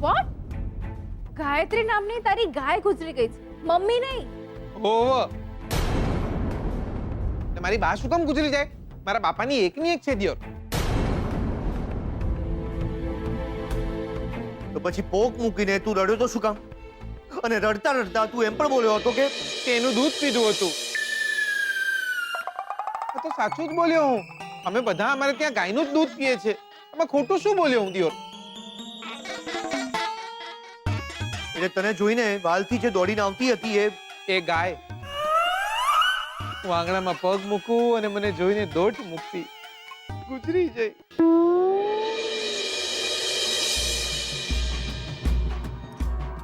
Vote? Gayatri નામની તારી ગાય ગુજરી ગઈ છે, મમ્મી નહીં. ઓહો, મારી બા શું કામ ગુજરી જાય? મારા બાપાની એકની એક છે દિયોર. તો પછી પોક મૂકીને તું રડ્યો તો શું કામ? અને રડતા રડતા તું એમ પણ બોલ્યો હતો કે એનું દૂધ પીધું હતું. આ તો સાચું જ બોલ્યો હું. અમે બધા અમારે ત્યાં ગાયનું જ દૂધ પીએ છે. આમાં ખોટું શું બોલ્યો હું દિયોર? એટલે તને જોઈને વાલથી જે દોડીને આવતી હતી એ ગાય. હું આંગણામાં પગ મૂકું અને મને જોઈને દોટ મૂકતી. ગુજરી જાય.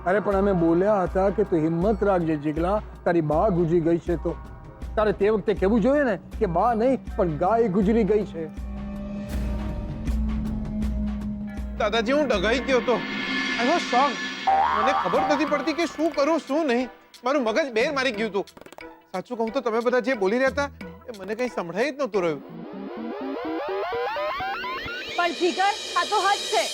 અરે પણ અમે બોલ્યા હતા કે તું હિંમત રાખજે જીગલા, તારી બા ગુજરી ગઈ છે. તો તારે તે વખતે કહેવું જોઈએ ને કે બા નહીં પણ ગાય ગુજરી ગઈ છે. દાદાજી, હું ડઘાઈ ગયો હતો. આઈ વોઝ શોક. મને ખબર નથી પડતી કે શું કરું શું નહીં. મારું મગજ બેર મારી ગયું હતું. સાચું કહું તો તમે બધા જે બોલી રહ્યા હતા એ મને કંઈ સંભળાઈ જ નહોતું રહ્યું. પણ જીગર, આ તો હદ છે.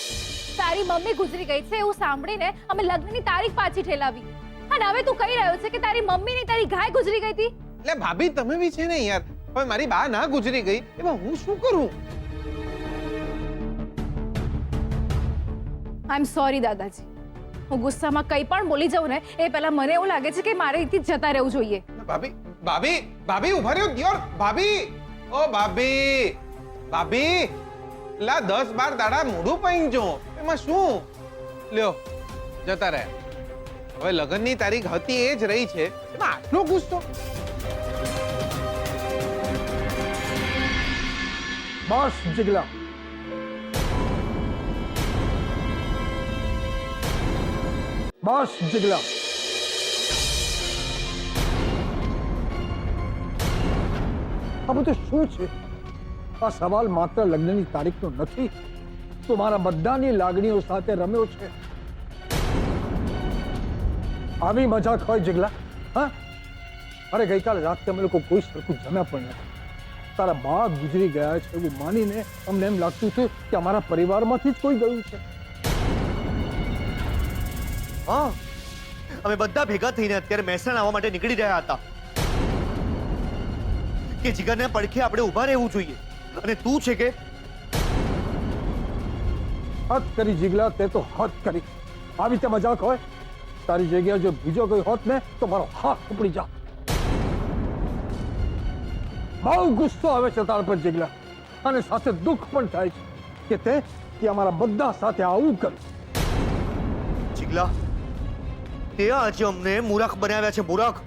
તારી મમ્મી ગુજરી ગઈ છે એવું સાંભળીને અમે લગ્નની તારીખ પાછી ઠેલાવી. અને હવે તું કહી રહ્યો છે કે તારી મમ્મી ની તારી ગાય ગુજરી ગઈ હતી. એટલે ભાભી, તમે બી છે ને યાર. હવે મારી બા ના ગુજરી ગઈ એમાં હું શું કરું? આઈ એમ સોરી દાદાજી. હું ગુસ્સામાં કંઈ પણ બોલી જાઉં ને એ પહેલા મને એવું લાગે છે કે મારે અહીંથી જતા રહેવું જોઈએ. ભાભી, ભાભી, ભાભી ઉભા રહ્યો દિયોર. ભાભી, ઓ ભાભી, ભાભી, લા 10-12 દાડા મોઢું પૈંજો. એમાં શું? લ્યો, જતા રહ્યા. હવે લગ્નની તારીખ હતી એ જ રહી છે, એમાં આટલો ગુસ્સો? બસ જીગલા, બસ જીગલા. આ બધું શું છે? આ સવાલ માત્ર લગ્નની તારીખનો નથી, તો મારા બધાની લાગણીઓ સાથે રમ્યો છે. આવી મજાક હોય જીગલા? હા, અરે ગઈકાલે રાત્રે અમે લોકો કોઈ સરખું જમ્યા પણ નથી. તારા બા ગુજરી ગયા છે એવું માનીને અમને એમ લાગતું હતું કે અમારા પરિવારમાંથી જ કોઈ ગયું છે. હા, અમે બધા ભેગા થઈને અત્યારે મહેસાણા આવવા માટે નીકળી રહ્યા હતા કે જીગરને પડખે આપણે ઊભા રહેવું જોઈએ. અને તું છે કે હદ કરી જીગલા, તે તો હદ કરી. આવી રીતે મજાક હોય? તારી જગ્યાએ જો બીજો કોઈ હોત ને તો મારો હાથ ઉપડી જા. બહુ ગુસ્સો આવે છે તાર પર જીગલા, અને સાથે દુઃખ પણ થાય છે કે તે અમારા બધા સાથે આવું કર્યું. જીગલા, તે આજે અમને મૂરખ બનાવ્યા છે, મૂરખ.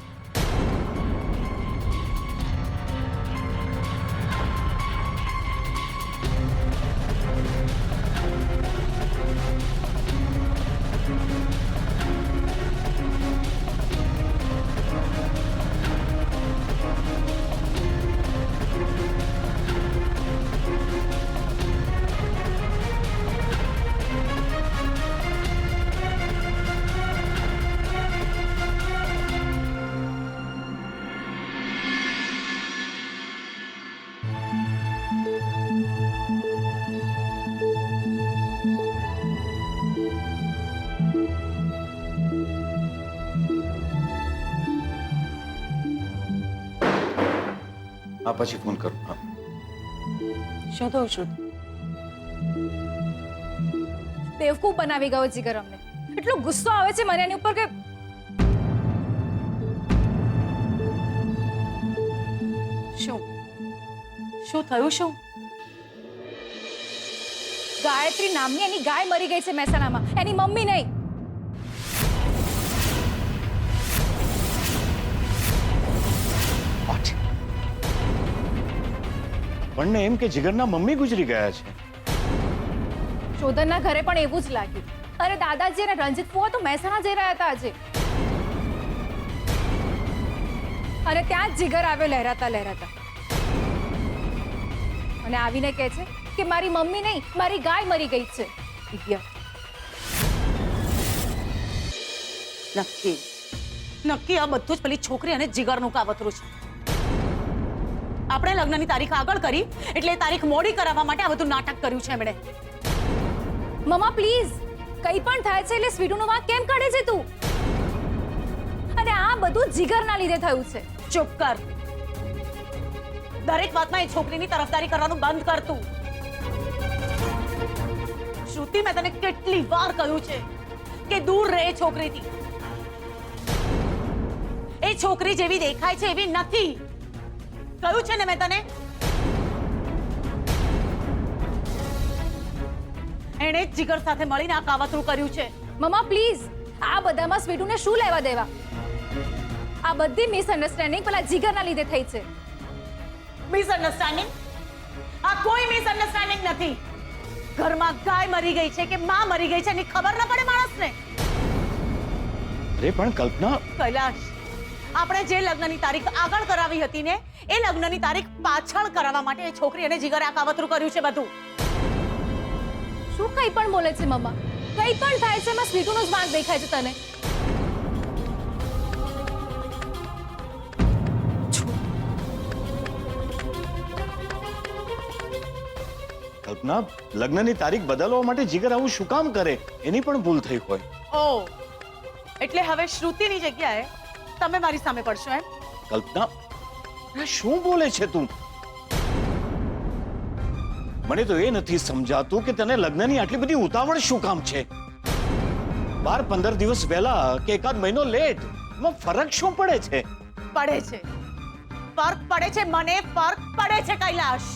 હા, પછી ફોન કરું. હા, શું થયું છું? બેવકૂફ બનાવી ગયો જીગર અમને. એટલો ગુસ્સો આવે છે મને એની ઉપર કે શું થયું? શું ગાયત્રી નામની એની ગાય મરી ગઈ છે મહેસાણામાં, એની મમ્મી નહીં. પણ એમ કે જીગરના મમ્મી ગુજરી ગયા છે. શોધનના ઘરે પણ એવું જ લાગ્યું. અરે દાદાજી અને રંજીત ફુવા તો મહેસાણા જઈ રહ્યા હતા આજે, અને ત્યાં જ જીગર આવ્યો લહેરાતા લહેરાતા, અને આવીને કહે છે કે મારી મમ્મી નહીં મારી ગાય મરી ગઈ છે. નક્કી આ બધું જ પેલી છોકરી અને જીગરનું કાવતરું છે. આપણે લગ્નની તારીખ આગળ કરી એટલે તારીખ મોડી કરાવવા માટે આ બધું નાટક કર્યું છે એમણે. મમ્મા પ્લીઝ, કંઈ પણ થાય છે એટલે સ્વીટુનો વાંક કેમ કાઢે છે તું? અને આ બધું જીગરના લીધે થયું છે. ચૂપ કર. દરેક વાતમાં એ છોકરીની તરફદારી કરવાનું બંધ કર તું. શ્રુતિ, મેં તને કેટલી વાર કહ્યું છે કે દૂર રહે એ છોકરીથી. એ છોકરી જેવી દેખાય છે એવી નથી. કહ્યું છે ને મેં તને. એણે જ જીગર સાથે મળીને આ કાવતરું કર્યું છે. મમ્મા પ્લીઝ, આ બધામાં સ્વીટુને શું લેવા દેવા? આ બધી મિસઅન્ડરસ્ટેન્ડિંગ પેલા જીગરના લીધે થઈ છે. મિસઅન્ડરસ્ટેન્ડિંગ? આ કોઈ મિસઅન્ડરસ્ટેન્ડિંગ નથી. ઘરમાં ગાય મરી ગઈ છે કે માં મરી ગઈ છે એની ખબર ન પડે માણસને. અરે પણ કલ્પના, કૈલાશ, આપણે જે લગ્નની તારીખ આગળ કરાવી હતી ને એ લગ્નની તારીખ પાછળ કરાવવા માટે એ છોકરી અને જીગરે આ કાવતરું કર્યું છે બધું. શું કંઈ પણ બોલે છે મમ્મા? કંઈ પણ થાય છે એમાં સ્વીટુનો જ વાંક દેખાય છે તને. કલ્પના, લગ્નની તારીખ બદલવા માટે જીગર આવું શું કામ કરે? એની પણ ભૂલ થઈ હોય. ઓ, એટલે હવે શ્રુતિની જગ્યાએ તમે મારી સામે પડશો એમ? કલ્પના, આ શું બોલે છે તું? મને તો એ નથી સમજાતું કે તને લગ્નની આટલી બધી ઉતાવળ શું કામ છે? 12-15 દિવસ વહેલા કે એકાદ મહિનો લેટ, એમાં ફરક શું પડે છે? પડે છે. ફર્ક પડે છે. મને ફર્ક પડે છે કૈલાશ.